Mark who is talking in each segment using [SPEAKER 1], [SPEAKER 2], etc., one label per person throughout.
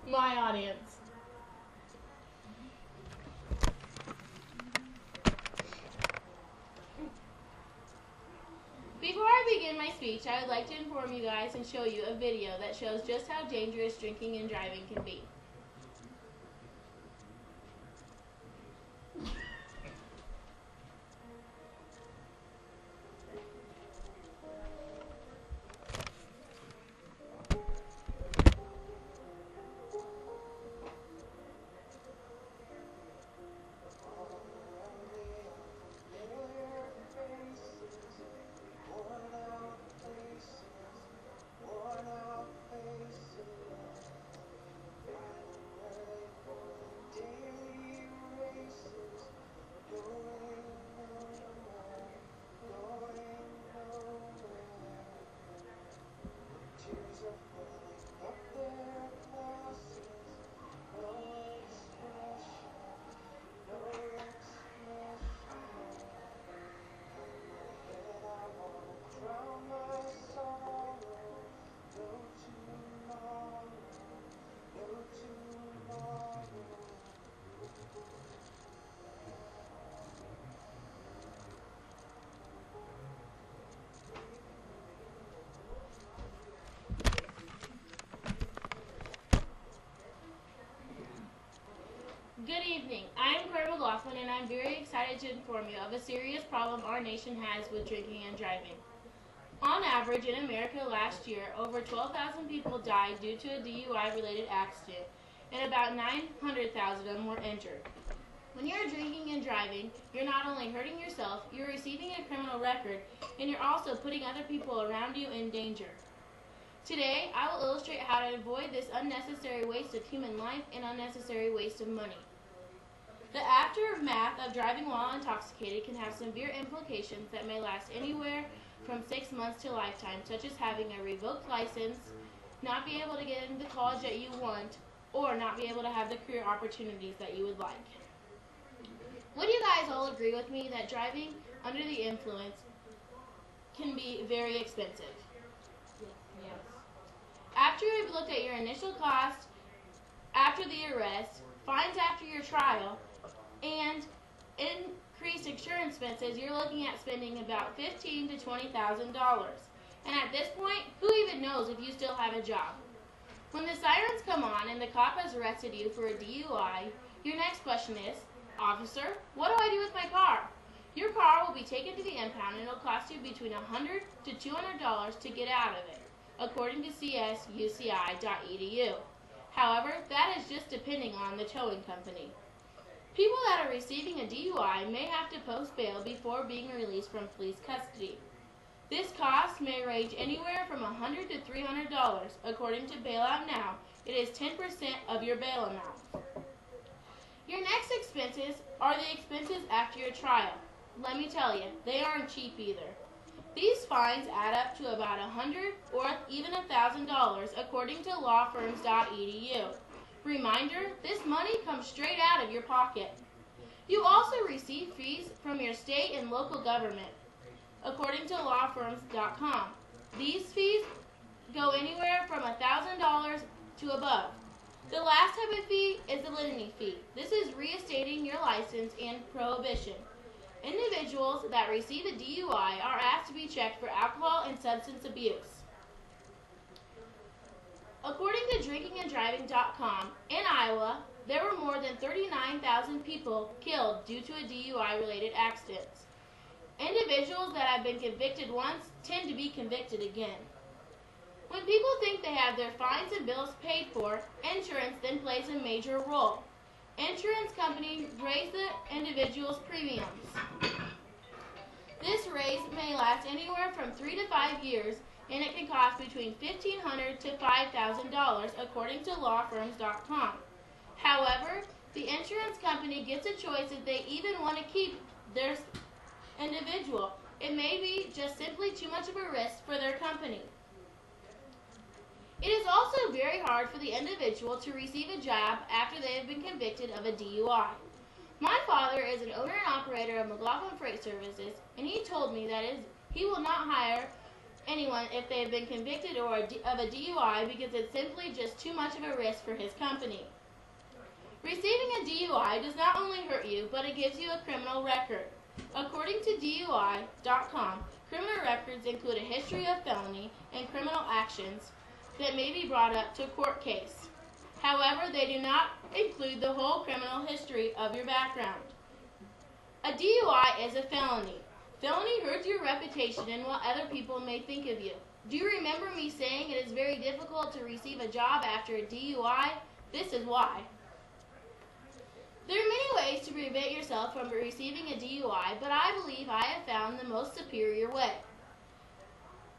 [SPEAKER 1] My audience. Before I begin my speech, I would like to inform you guys and show you a video that shows just how dangerous drinking and driving can be. Good evening. I am Kori and I'm very excited to inform you of a serious problem our nation has with drinking and driving. On average, in America last year, over 12,000 people died due to a DUI-related accident, and about 900,000 of them were injured. When you're drinking and driving, you're not only hurting yourself, you're receiving a criminal record, and you're also putting other people around you in danger. Today, I will illustrate how to avoid this unnecessary waste of human life and unnecessary waste of money. The aftermath of driving while intoxicated can have severe implications that may last anywhere from 6 months to a lifetime, such as having a revoked license, not be able to get into the college that you want, or not be able to have the career opportunities that you would like. Would you guys all agree with me that driving under the influence can be very expensive?
[SPEAKER 2] Yes.
[SPEAKER 1] After you've looked at your initial cost, after the arrest, fines after your trial, and increased insurance expenses, you're looking at spending about $15,000 to $20,000. And at this point, who even knows if you still have a job? When the sirens come on and the cop has arrested you for a DUI, your next question is, "Officer, what do I do with my car?" Your car will be taken to the impound and it'll cost you between $100 to $200 to get out of it, according to csuci.edu. However, that is just depending on the towing company. People that are receiving a DUI may have to post bail before being released from police custody. This cost may range anywhere from $100 to $300. According to Bailout Now, it is 10% of your bail amount. Your next expenses are the expenses after your trial. Let me tell you, they aren't cheap either. These fines add up to about $100 or even $1,000 according to lawfirms.edu. Reminder, this money comes straight out of your pocket. You also receive fees from your state and local government, according to lawfirms.com. These fees go anywhere from $1,000 to above. The last type of fee is the litany fee. This is reinstating your license and prohibition. Individuals that receive a DUI are asked to be checked for alcohol and substance abuse. According to drinkinganddriving.com, in Iowa, there were more than 39,000 people killed due to a DUI-related accidents. Individuals that have been convicted once tend to be convicted again. When people think they have their fines and bills paid for, insurance then plays a major role. Insurance companies raise the individual's premiums. This raise may last anywhere from 3 to 5 years, and it can cost between $1,500 to $5,000 according to lawfirms.com. However, the insurance company gets a choice if they even want to keep their individual. It may be just simply too much of a risk for their company. It is also very hard for the individual to receive a job after they have been convicted of a DUI. My father is an owner and operator of McLaughlin Freight Services, and he told me that he will not hire anyone if they have been convicted of a DUI because it's simply just too much of a risk for his company. Receiving a DUI does not only hurt you, but it gives you a criminal record. According to DUI.com, criminal records include a history of felony and criminal actions that may be brought up to a court case. However, they do not include the whole criminal history of your background. A DUI is a felony. Felony hurts your reputation and what other people may think of you. Do you remember me saying it is very difficult to receive a job after a DUI? This is why. There are many ways to prevent yourself from receiving a DUI, but I believe I have found the most superior way.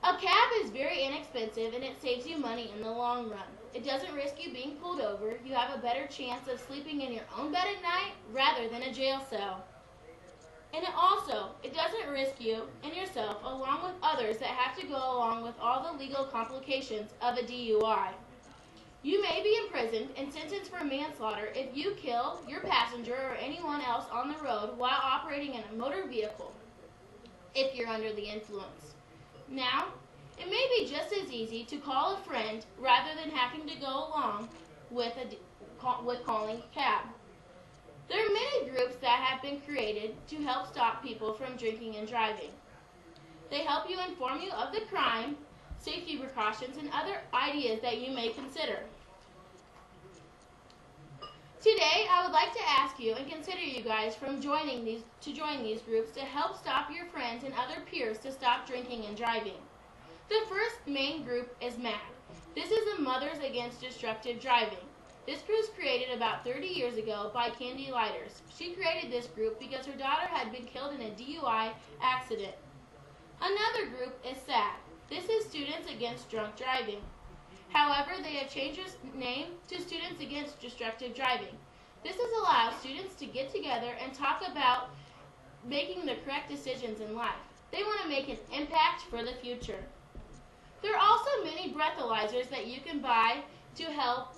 [SPEAKER 1] A cab is very inexpensive and it saves you money in the long run. It doesn't risk you being pulled over. You have a better chance of sleeping in your own bed at night rather than a jail cell. And it doesn't risk you and yourself along with others that have to go along with all the legal complications of a DUI. You may be imprisoned and sentenced for manslaughter if you kill your passenger or anyone else on the road while operating in a motor vehicle if you're under the influence. Now, it may be just as easy to call a friend rather than having to go along with calling a cab. There are many groups that have been created to help stop people from drinking and driving. They help you inform you of the crime, safety precautions, and other ideas that you may consider. Today, I would like to ask you and consider you guys from join these groups to help stop your friends and other peers to stop drinking and driving. The first main group is MAD. This is the Mothers Against Destructive Driving. This group was created about 30 years ago by Candy Lighters. She created this group because her daughter had been killed in a DUI accident. Another group is SAD. This is Students Against Drunk Driving. However, they have changed its name to Students Against Destructive Driving. This has allowed students to get together and talk about making the correct decisions in life. They want to make an impact for the future. There are also many breathalyzers that you can buy to help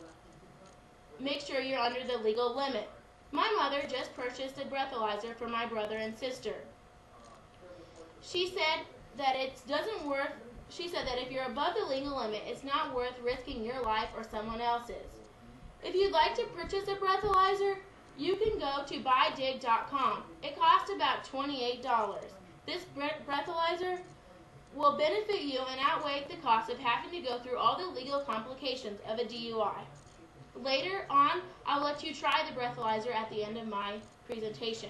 [SPEAKER 1] make sure you're under the legal limit. My mother just purchased a breathalyzer for my brother and sister. She said that if you're above the legal limit, it's not worth risking your life or someone else's. If you'd like to purchase a breathalyzer, you can go to buydig.com. It costs about $28. This breathalyzer will benefit you and outweigh the cost of having to go through all the legal complications of a DUI. Later on, I'll let you try the breathalyzer at the end of my presentation.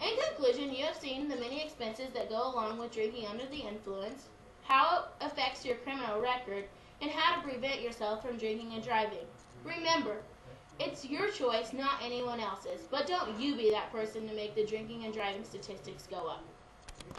[SPEAKER 1] In conclusion, you have seen the many expenses that go along with drinking under the influence, how it affects your criminal record, and how to prevent yourself from drinking and driving. Remember, it's your choice, not anyone else's, but don't you be that person to make the drinking and driving statistics go up.